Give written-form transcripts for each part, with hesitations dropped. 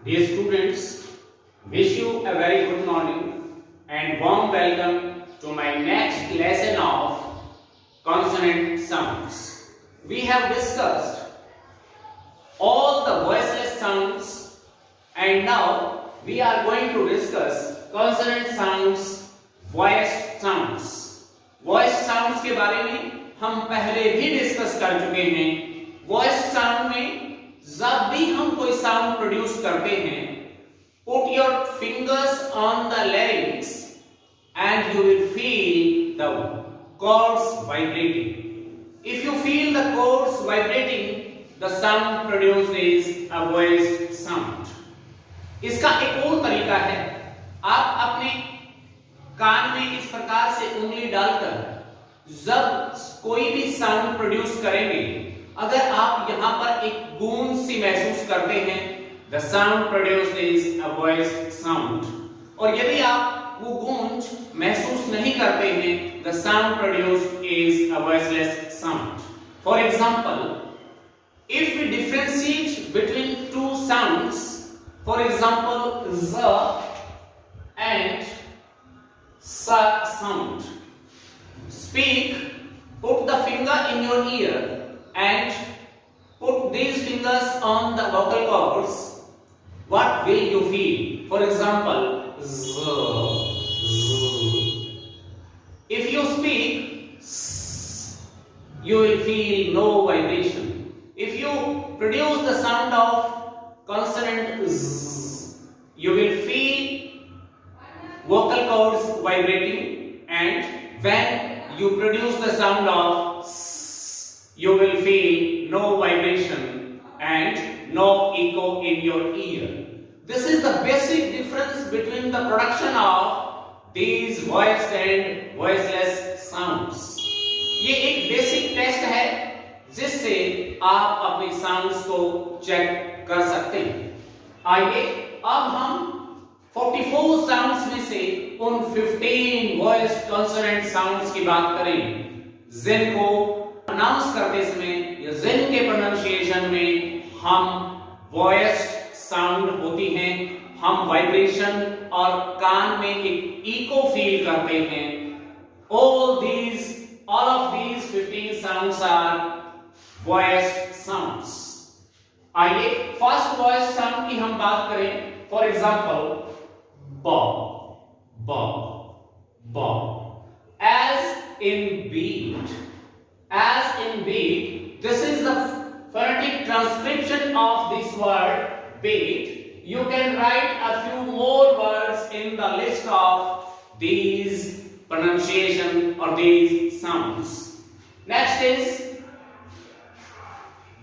Dear students, wish you a very good morning and warm welcome to my next lesson of consonant sounds. We have discussed all the voiceless sounds and now we are going to discuss consonant sounds, voiced sounds. Voiced sounds के बारे में हम पहले भी discuss कर चुके हैं. voiced sound में जब भी हम कोई साउंड प्रोड्यूस करते हैं, put your fingers on the larynx and you will feel the cords vibrating. If you feel the cords vibrating, the sound produced is a voiced sound. इसका एक और तरीका है, आप अपने कान में इस प्रकार से उंगली डालकर जब कोई भी साउंड प्रोड्यूस करेंगे, अगर आप यहाँ पर एक गूंज सी महसूस करते हैं, the sound produced is a voiced sound. और यदि आप वो गूंज महसूस नहीं करते हैं, the sound produced is a voiceless sound. For example, if we differentiate between two sounds, for example, z and sa sound, speak, put the finger in your ear and put these fingers on the vocal cords. What will you feel? For example, z, z. If you speak s, you will feel no vibration. If you produce the sound of consonant z, you will feel vocal cords vibrating, and when you produce the sound of s, you will feel no vibration and no echo in your ear. This is the basic difference between the production of these voiced and voiceless sounds. ये एक basic test है जिससे आप अपने sounds को check कर सकते हैं. आइए अब हम 44 साउंड्स में से उन 15 वॉइस्ड कॉन्सोनेंट साउंड्स की बात करें जिनको प्रोनाउंस करते समय या जिनके प्रोनाउंसिएशन में हम वॉइस्ड साउंड होती हैं, हम वाइब्रेशन और कान में एक इको फील करते हैं. all of these 15 sounds are voiced sounds. आइए फर्स्ट वॉइस्ड साउंड की हम बात करें. For example, ba, ba, ba. As in beat, this is the phonetic transcription of this word beat. You can write a few more words in the list of these pronunciation or these sounds. Next is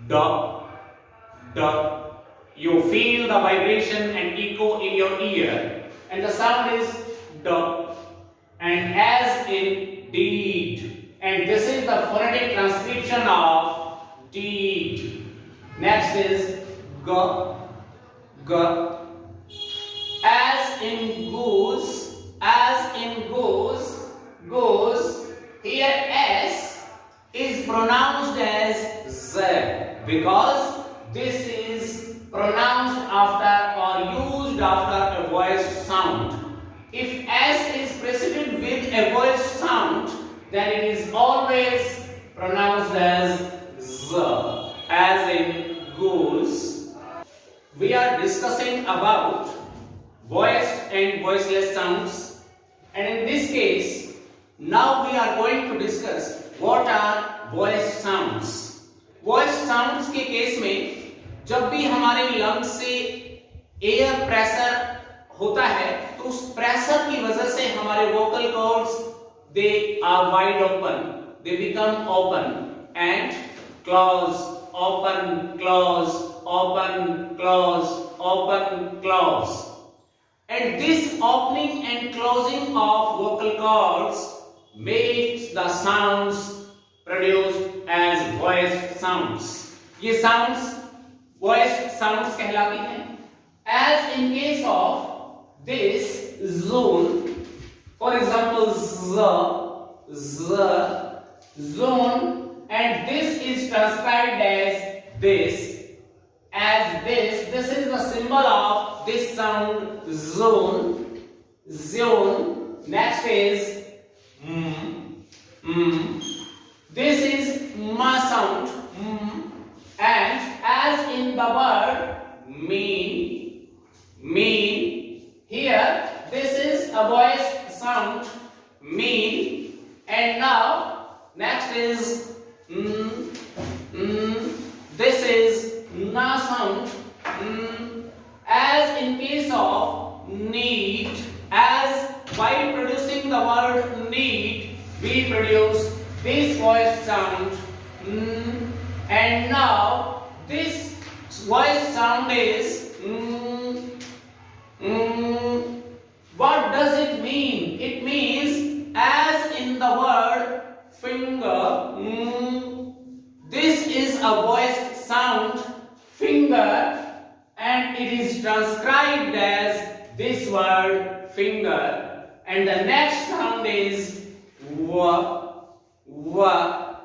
da, da. You feel the vibration and echo in your ear, and the sound is da. And as in deed, and this is the phonetic transcription of deed. Next is ga, ga. As in goose, goose. Here s is pronounced as z because this is pronounced after or used after a voiced sound. If s is preceded with a voiced sound, then it is always pronounced as z, as in goose. We are discussing about voiced and voiceless sounds, and in this case, now we are going to discuss what are voiced sounds. Voiced sounds के case में जब भी हमारे lungs से air pressure होता है, तो उस प्रेशर की वजह से हमारे vocal cords they are wide open, they become open and close, open, close, open, close, open, close. And this opening and closing of vocal cords makes the sounds produced as voiced sounds. ये sounds voiced sounds कहलाती हैं. As in case of this zone, for example, z, zone, and this is transcribed as this, as this. This is the symbol of this sound, zone. Zone. Next is this is ma sound. And as in the word mean, here this is a voice sound, mean. And now next is this is na sound. As in case of need, as while producing the word need, we produce this voice sound. And now this voice sound is what does it mean? It means as in the word finger. This is a voice sound, finger, and it is transcribed as this word finger. And the next sound is wa.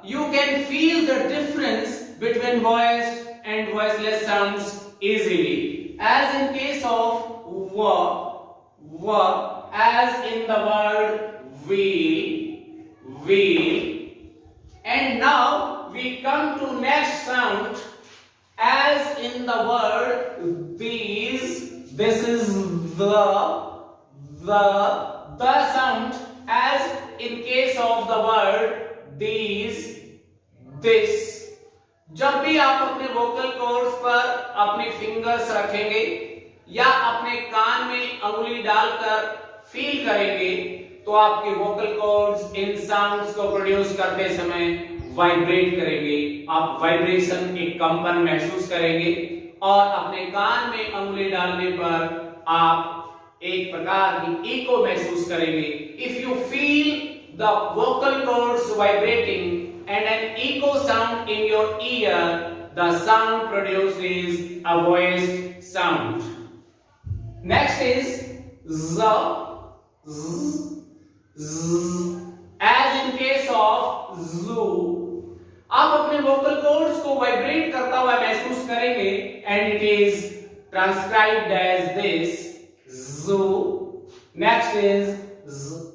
You can feel the difference between voiced and voiceless sounds easily. As in case of wa, as in the word wheel. And now we come to next sound, as in the word these. This is the sound, as in case of the word these, this. जब भी आप अपने vocal cords पर अपने fingers रखेंगे या अपने कान में अंगुली डालकर फील करेंगे तो आपके वोकल कॉर्ड्स इन साउंड्स को प्रोड्यूस करते समय वाइब्रेट करेंगे। आप वाइब्रेशन, एक कंपन महसूस करेंगे और अपने कान में अंगुली डालने पर आप एक प्रकार की इको महसूस करेंगे। If you feel the vocal cords vibrating and an echo sound in your ear, the sound produced is a voiced sound. Next is z, as in case of zoo. आप अपने vocal cords को vibrate करता हुआ महसूस करेंगे and it is transcribed as this, zoo. Next is z.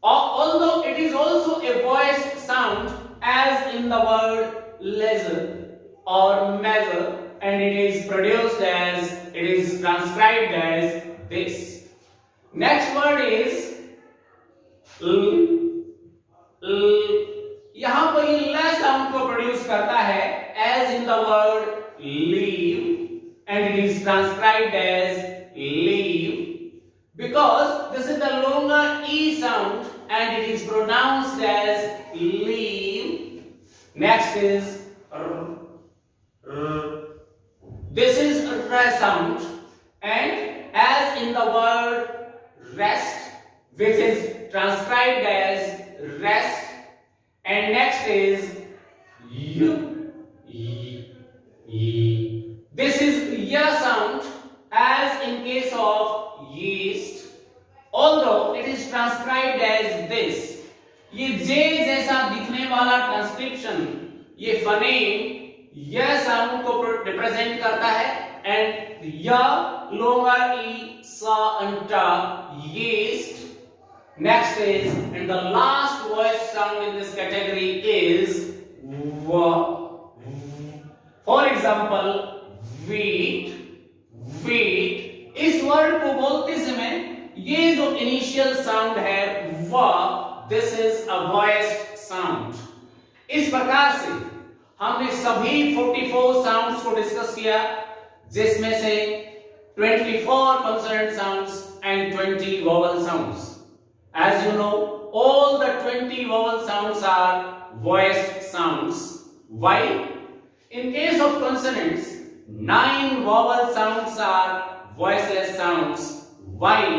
Although it is also a voiced sound, as in the word leisure or measure, and it is produced as, it is transcribed as this. Next word is यहां पर ये ल sound को produce करता है, as in the word leave, and it is transcribed as leave. Because this is the longer E sound and it is pronounced as leave. Next is this is R sound, and as in the word rest, which is transcribed as rest. And next is this is Y sound, as in case of yeast, although it is transcribed as this. ये J जैसा दिखने वाला transcription, ये फनेम यह sound को represent करता है, and या longer E sa and ta, yeast. Next is, and the last voice sound in this category is wa. For example, wheat. इस वर्ड को बोलते समय ये जो इनिशियल साउंड है वा, this is a voiced sound. इस प्रकार से हमने सभी 44 साउंड्स को डिस्कस किया, जिसमें से 24 consonant sounds and 20 vowel sounds. As you know, all the 20 vowel sounds are voiced sounds, while in case of consonants 9 vowel sounds are voiceless sounds, while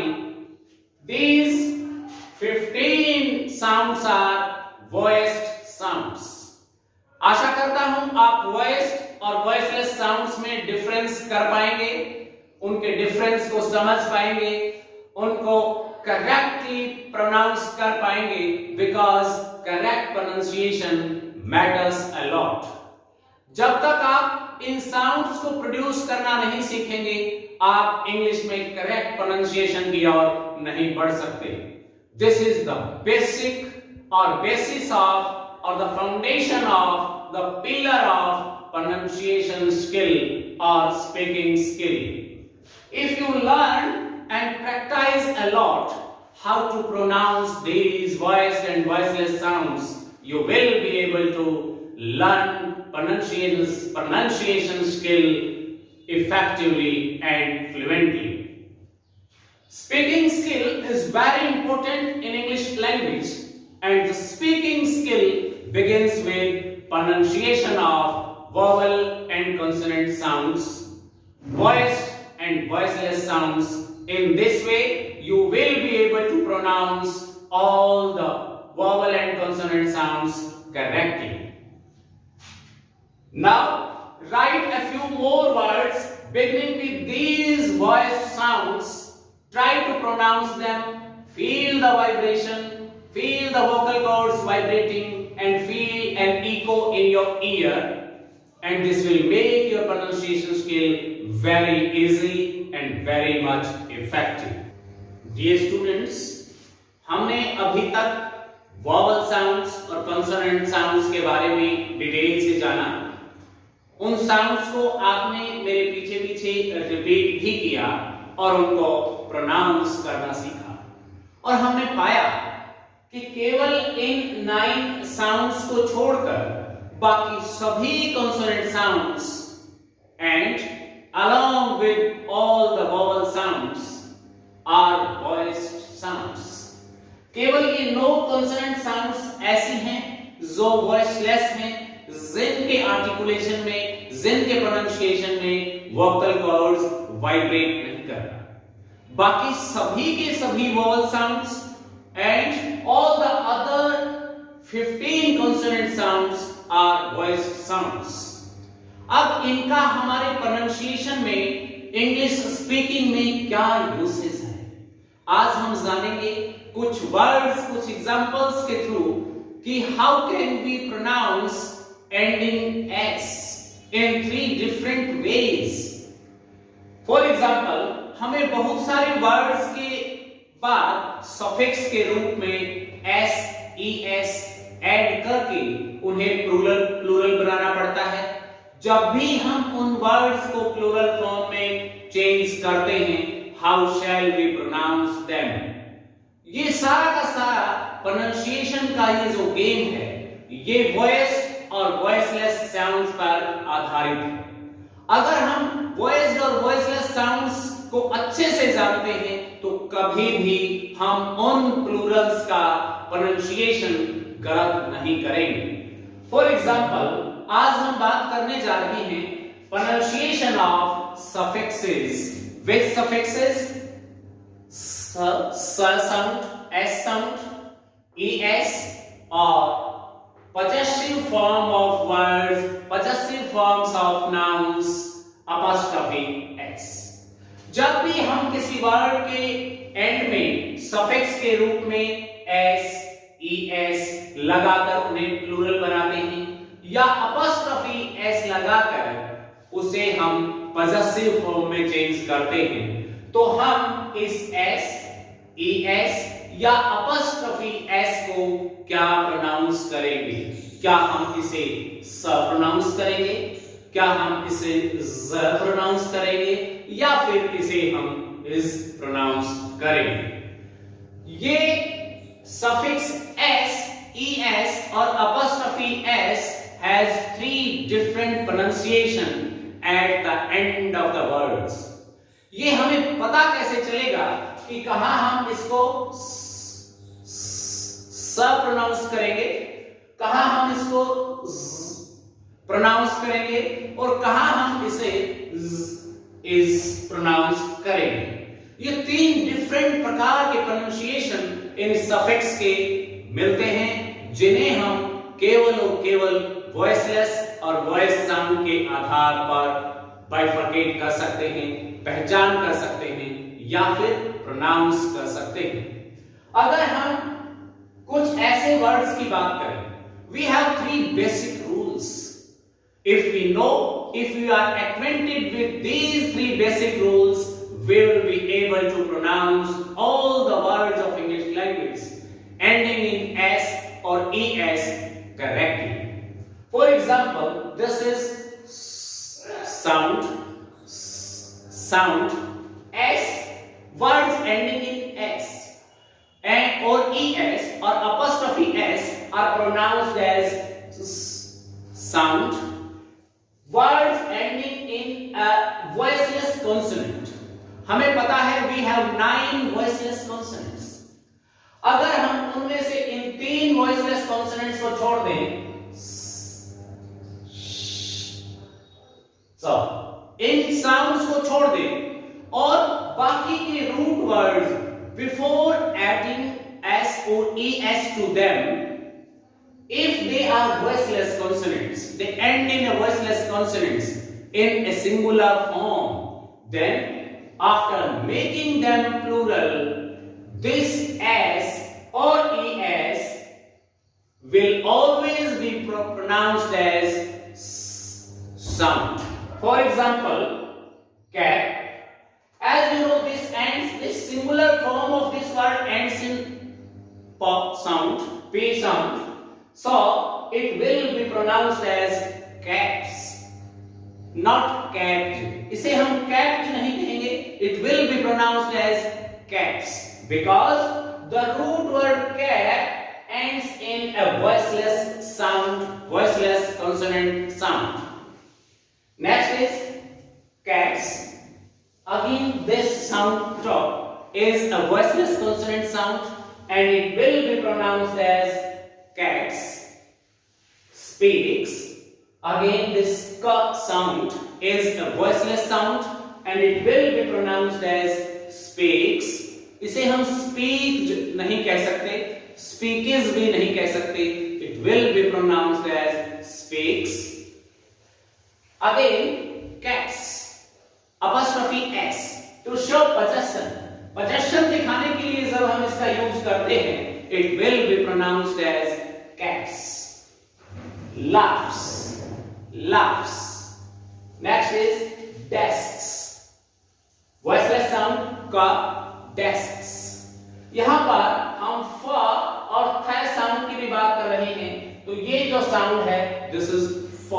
these 15 sounds are voiced sounds. आशा करता हूं आप voiced और voiceless sounds में difference कर पाएंगे, उनके difference को समझ पाएंगे, उनको करेक्टली प्रोनाउंस कर पाएंगे, because correct pronunciation matters a lot. जब तक आप इन साउंड्स को प्रोड्यूस करना नहीं सीखेंगे, आप इंग्लिश में करेक्ट प्रोनाउंसिएशन की ओर नहीं बढ़ सकते। दिस इज द बेसिक और बेसिस ऑफ और the foundation of the pillar of pronunciation skill और speaking skill. If you learn and practice a lot how to pronounce these voiced and voiceless sounds, you will be able to learn pronunciation skill effectively and fluently. Speaking skill is very important in English language, and the speaking skill begins with pronunciation of vowel and consonant sounds, voiced and voiceless sounds. In this way, you will be able to pronounce all the vowel and consonant sounds correctly. Now, write a few more words beginning with these voiced sounds. Try to pronounce them. Feel the vibration, feel the vocal cords vibrating, and feel an echo in your ear. And this will make your pronunciation skill very easy and very much effective. Dear students, हमने अभी तक vowel sounds और consonant sounds के बारे में detail से जाना। उन sounds को आपने मेरे पीछे पीछे रिपीट भी किया और उनको प्रोनाउंस करना सीखा, और हमने पाया कि केवल इन 9 साउंड्स को छोड़कर बाकी सभी consonant sounds and along with all the vowel sounds are voiced sounds. केवल ये 9 consonant sounds ऐसी हैं जो voiceless हैं, जिनके articulation में, जिनके pronunciation में vocal cords vibrate नहीं कर रहा। बाकी सभी के सभी vowel sounds and all the other 15 consonant sounds are voiced sounds. अब इनका हमारे प्रोनाउंसिएशन में, इंग्लिश स्पीकिंग में क्या यूसेज है, आज हम जानेंगे कुछ वर्ड्स, कुछ एग्जांपल्स के थ्रू कि how can we pronounce ending S in 3 different ways. For example, हमें बहुत सारे वर्ड्स के बाद सफिक्स के रूप में एस, ई एस ऐड करके उन्हें प्लूरल बनाना पड़ता है। जब भी हम उन वर्ड्स को प्लूरल फॉर्म में चेंज करते हैं, how shall we pronounce them. ये सारा का सारा प्रोनाउंसिएशन का ये जो गेम है, ये वॉइस्ड और वॉइसलेस साउंड्स पर आधारित है। अगर हम वॉइस्ड और वॉइसलेस साउंड्स को अच्छे से जानते हैं तो कभी भी हम उन प्लूरल्स का प्रोनाउंसिएशन गलत नहीं करेंगे। फॉर एग्जांपल, आज हम बात करने जा रहे हैं pronunciation of suffixes. Which suffixes? S sound, S sound, E S और possessive form of words, possessive forms of nouns, apostrophe s। जब भी हम किसी वर्ड के एंड में सफिक्स के रूप में s, es लगाकर उन्हें प्लूरल बनाते हैं या अपॉस्ट्रोफी s लगाकर उसे हम पजेसिव फॉर्म में चेंज करते हैं, तो हम इस s, es या अपॉस्ट्रोफी s को क्या प्रोनाउंस करेंगे? क्या हम इसे स प्रोनाउंस करेंगे, क्या हम इसे ज प्रोनाउंस करेंगे, या फिर इसे हम इज प्रोनाउंस करेंगे? ये suffix s, es और apostrophe s has 3 different pronunciation at the end of the words. ये हमें पता कैसे चलेगा कि कहां हम इसको स प्रोनाउंस करेंगे, कहां हम इसको प्रोनाउंस करेंगे और कहां हम इसे इज प्रोनाउंस करेंगे। ये 3 डिफरेंट प्रकार के प्रोनाउंसिएशन इन सफिक्स के मिलते हैं, जिन्हें हम केवल और केवल वॉइसलेस और वॉइस साउंड के आधार पर बाइफरकेट कर सकते हैं, पहचान कर सकते हैं या फिर प्रोनाउंस कर सकते हैं। अगर हम कुछ ऐसे वर्ड्स की बात करें, we have 3 basic rules. If we know, if we are acquainted with these three basic rules, we will be able to pronounce all the words of English language ending in S or ES correctly. For example, this is sound S, words ending in S and or ES or apostrophe S are pronounced as sound. Words ending in a voiceless consonant, हमें पता है we have 9 voiceless consonants. अगर हम उनमें से इन 3 voiceless consonants को छोड़ दें, इन sounds को छोड़ दें और बाकी के root words before adding S or ES to them, if they are voiceless consonants, they end in a voiceless consonants in a singular form, then after making them plural, this S or ES will always be pronounced as sound. For example, cat. As you know, this singular form of this word ends in pop sound, P sound. So it will be pronounced as cats, not cat. इसे हम cat नहीं कहेंगे. It will be pronounced as cats because the root word cat ends in a voiceless sound, voiceless consonant sound. Next is cats. Again, this sound top is a voiceless consonant sound and it will be pronounced as cats. Speaks. Again, this k sound is a voiceless sound and it will be pronounced as speaks. इसे हम speak नहीं कह सकते, speaks भी नहीं कह सकते. It will be pronounced as speaks. Again, cats. Apostrophe S to show possession. Possession दिखाने के लिए जब हम इसका यूज करते हैं, it will be pronounced as cats. Laughs. Next is desks. Voiceless sound का desks. यहाँ पर हम फ और थ साउंड की भी बात कर रहे हैं, तो ये जो साउंड है, this is फ.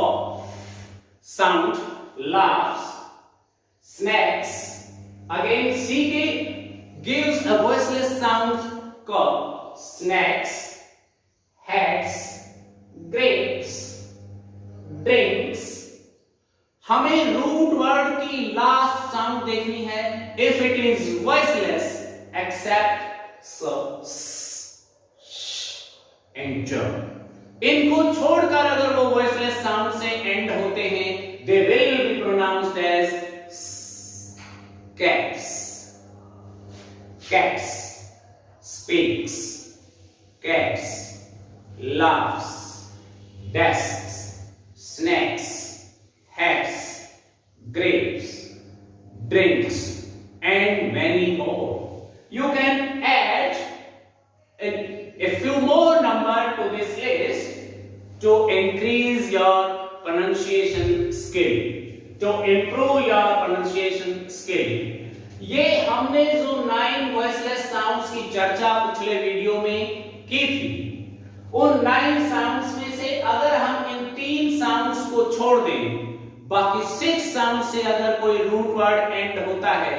Sound, laughs, snacks. Again, CK gives a voiceless sound called snacks, hats, grapes, drinks. हमें रूट वर्ड की लास्ट साउंड देखनी है. If it is voiceless except so, sh and j. इनको छोड़कर अगर वो वॉइसलेस साउंड से एंड होते हैं, they will be pronounced as cats. Cats speaks, cats laughs, desks, snacks, hats, grapes, drinks, and many more. You can add a few more numbers to this list to increase your pronunciation skill, to improve your pronunciation skill. ये हमने जो 9 voiceless sounds की चर्चा पिछले video में की थी, उन 9 साउंड्स में से अगर हम इन 3 साउंड्स को छोड़ दें, बाकी 6 साउंड से अगर कोई रूट वर्ड एंड होता है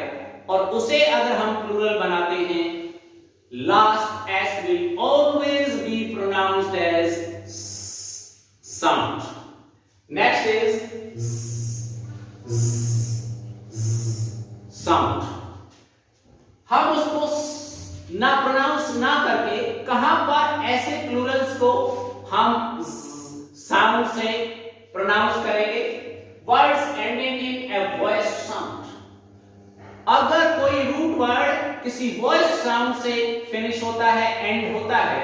और उसे अगर हम प्लूरल बनाते हैं, last S will always be pronounced as sound. Next is sound. हम उसको ना प्रोनाउंस ना करके कहां पर ऐसे प्लूरल्स को हम साउंड से प्रोनाउंस करेंगे? Words ending in a voice sound. अगर कोई रूट वर्ड किसी वॉइस साउंड से फिनिश होता है, एंड होता है,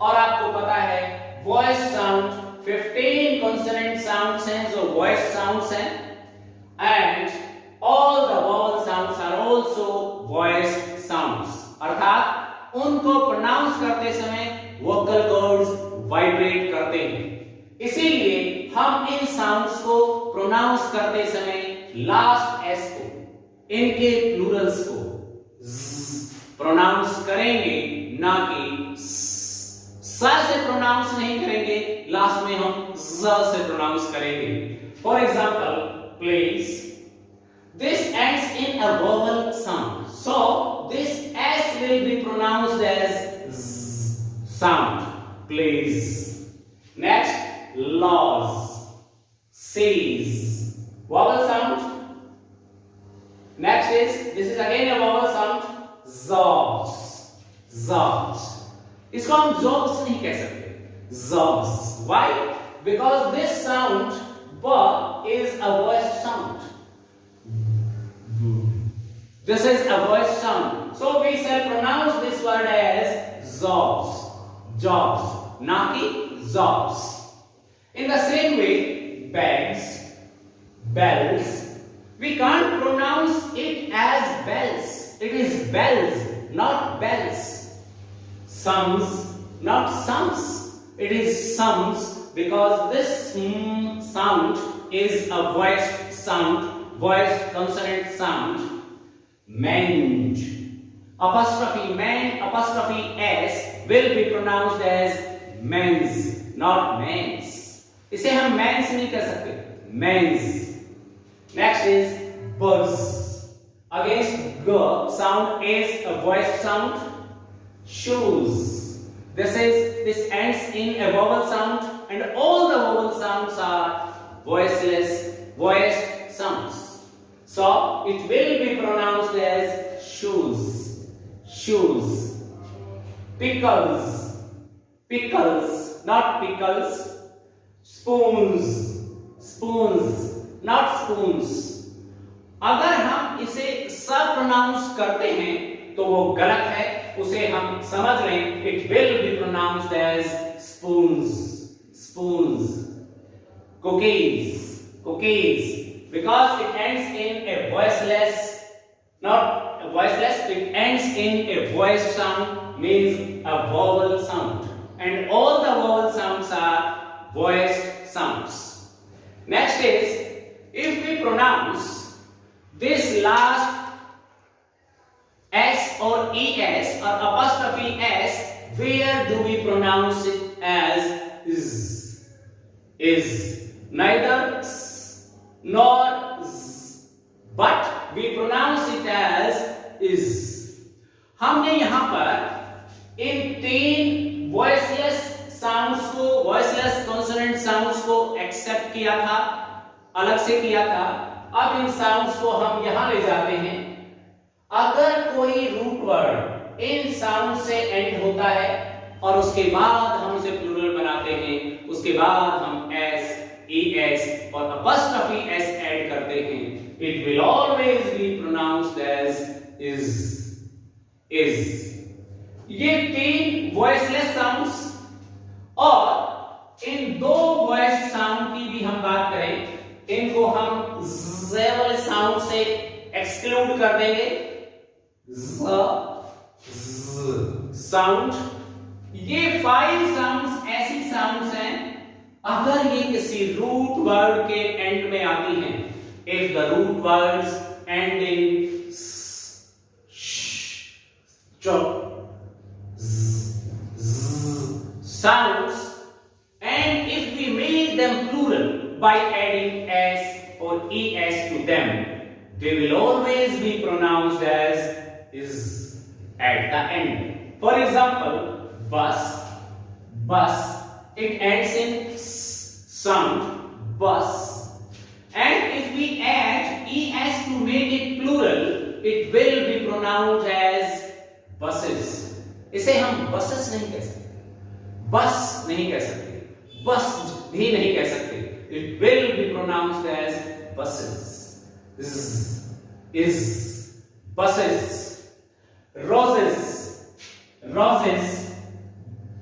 और आपको पता है वॉइस साउंड 15 कॉन्सोनेंट साउंड्स हैं जो वॉइस साउंड्स हैं, and all the vowel sounds are also voice sounds. अर्थात उनको प्रोनाउंस करते समय वोकल कॉर्ड्स वाइब्रेट करते हैं. इसीलिए हम इन साउंड्स को प्रोनाउंस करते समय लास्ट एस को, इनके प्लूरल्स को प्रोनाउंस करेंगे, ना कि स से प्रोनाउंस नहीं करेंगे, लास्ट में हम ज से प्रोनाउंस करेंगे। For example, please, this ends in a vowel sound, so this s will be pronounced as z sound, please. Next, laws, says, vowel sound. Next is, this is again a vowel sound, jobs, jobs. इसको हम jobs नहीं कह सकते, jobs. Why? Because this sound b is a voiced sound. This is a voiced sound, so we shall pronounce this word as jobs, jobs, ना कि jobs. In the same way, bags, bells, we can't pronounce it as bells. It is bells, not bells. Sums, not sums. It is sums because this sound is a voiced sound, voiced consonant sound. Mend, apostrophe man, apostrophe s will be pronounced as men's, not men's. इसे हम men's नहीं कह सकते, men's. Next is buzz. Against g sound is a voiced sound. Shoes. This ends in a vowel sound, and all the vowel sounds are voiceless, voiced sounds. So it will be pronounced as shoes, shoes. Pickles, pickles, not pickles. Spoons, spoons, not spoons. अगर हम इसे स pronounce करते हैं तो वो गलत है, उसे हम समझ लें, it will be pronounced as spoons, spoons. Cookies, cookies, because it ends in a voiceless, not a voiceless, it ends in a voiced sound, means a vowel sound, and all the vowel sounds are voiced sounds. Next is, if we pronounce this last s or es or apostrophe s, where do we pronounce it as is? Is neither s nor z, but we pronounce it as is. हमने यहां पर इन तीन voiceless sounds को, voiceless consonant sounds को accept किया था, अलग से किया था. अब इन साउंड्स को हम यहां ले जाते हैं. अगर कोई रूट वर्ड इन साउंड से एंड होता है और उसके बाद हम उसे प्लूरल बनाते हैं, उसके बाद हम एस, es और apostrophe s ऐड करते हैं, it will always be pronounced as is. ये तीन voiceless sounds और इन दो voiced sound की भी हम बात करें, इनको हम z वाले साउंड से एक्सक्लूड कर देंगे. z साउंड, ये 5 साउंड्स ऐसी साउंड्स हैं अगर ये किसी रूट वर्ड के एंड में आती हैं. If the root words end in sounds, and if we make them plural by adding s or es to them, they will always be pronounced as is at the end. For example, bus, bus, it ends in sound, bus, and if we add es to make it plural, it will be pronounced as buses. इसे हम buses नहीं कह सकते, bus नहीं कह सकते, bus भी नहीं कह सकते. It will be pronounced as buses. Is buses. Roses, roses.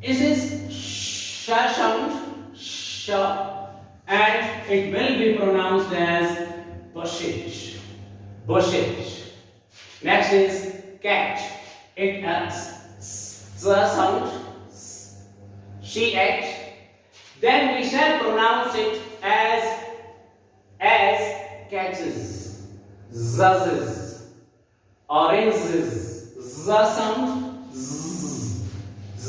Is this sh sound? Sh, and it will be pronounced as bushes. Bushes. Next is cat. It has the sound. She ate. then we shall pronounce it as catches, zuzzes, oranges, z sound, z, z,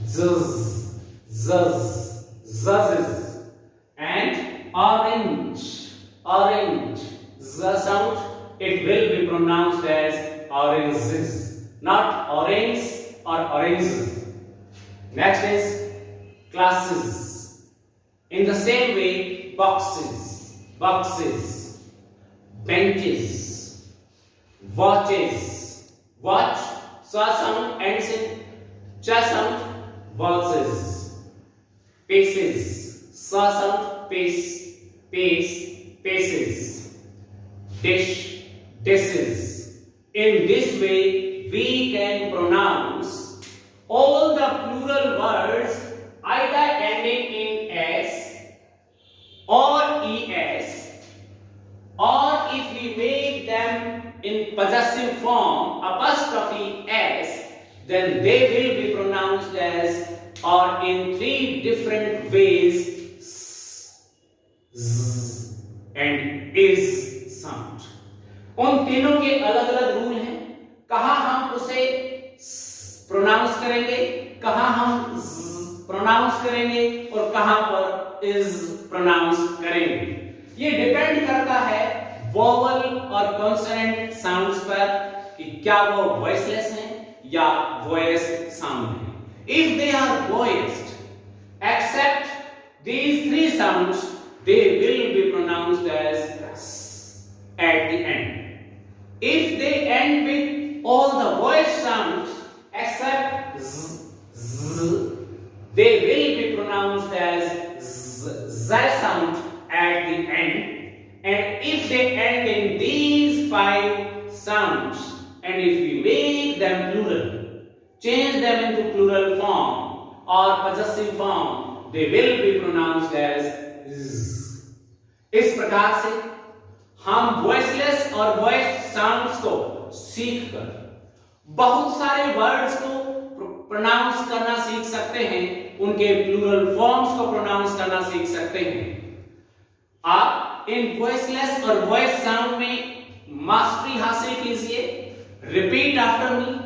zz, zz, zuzzes, and orange, orange, z sound, it will be pronounced as oranges, not orange or oranges. Next is classes. In the same way, boxes, boxes, benches, watches, watch, sa sound ends in cha sound, waltzes, paces, sa sound, pace, pace, paces, dish, dishes. In this way, we can pronounce all the plural words either ending in s or es, or if we make them in possessive form apostrophe s, then they will be pronounced as or in three different ways, s, z, and is sound. उन तीनों के अलग अलग rule हैं, कहां हम उसे pronounce करेंगे, कहां हम प्रोनाउंस करेंगे और कहां पर इज प्रोनाउंस करेंगे. ये डिपेंड करता है वोवल और कॉन्सोनेंट साउंड्स पर कि क्या वो वॉइसलेस हैं या वॉइस साउंड हैं. If they are voiced except these three sounds, they will be pronounced as at the end. If they end with all the voice sounds except z, z, they will be pronounced as z sound at the end. And if they end in these five sounds, and if we make them plural, change them into plural form or possessive form, they will be pronounced as z. इस प्रकार से हम voiceless और voice sounds को सीखकर बहुत सारे words को प्रोनाउंस करना सीख सकते हैं, उनके प्लूरल फॉर्म्स को प्रोनाउंस करना सीख सकते हैं. आप इन वॉइसलेस और वॉइस साउंड में मास्टरी हासिल कीजिए. Repeat after me.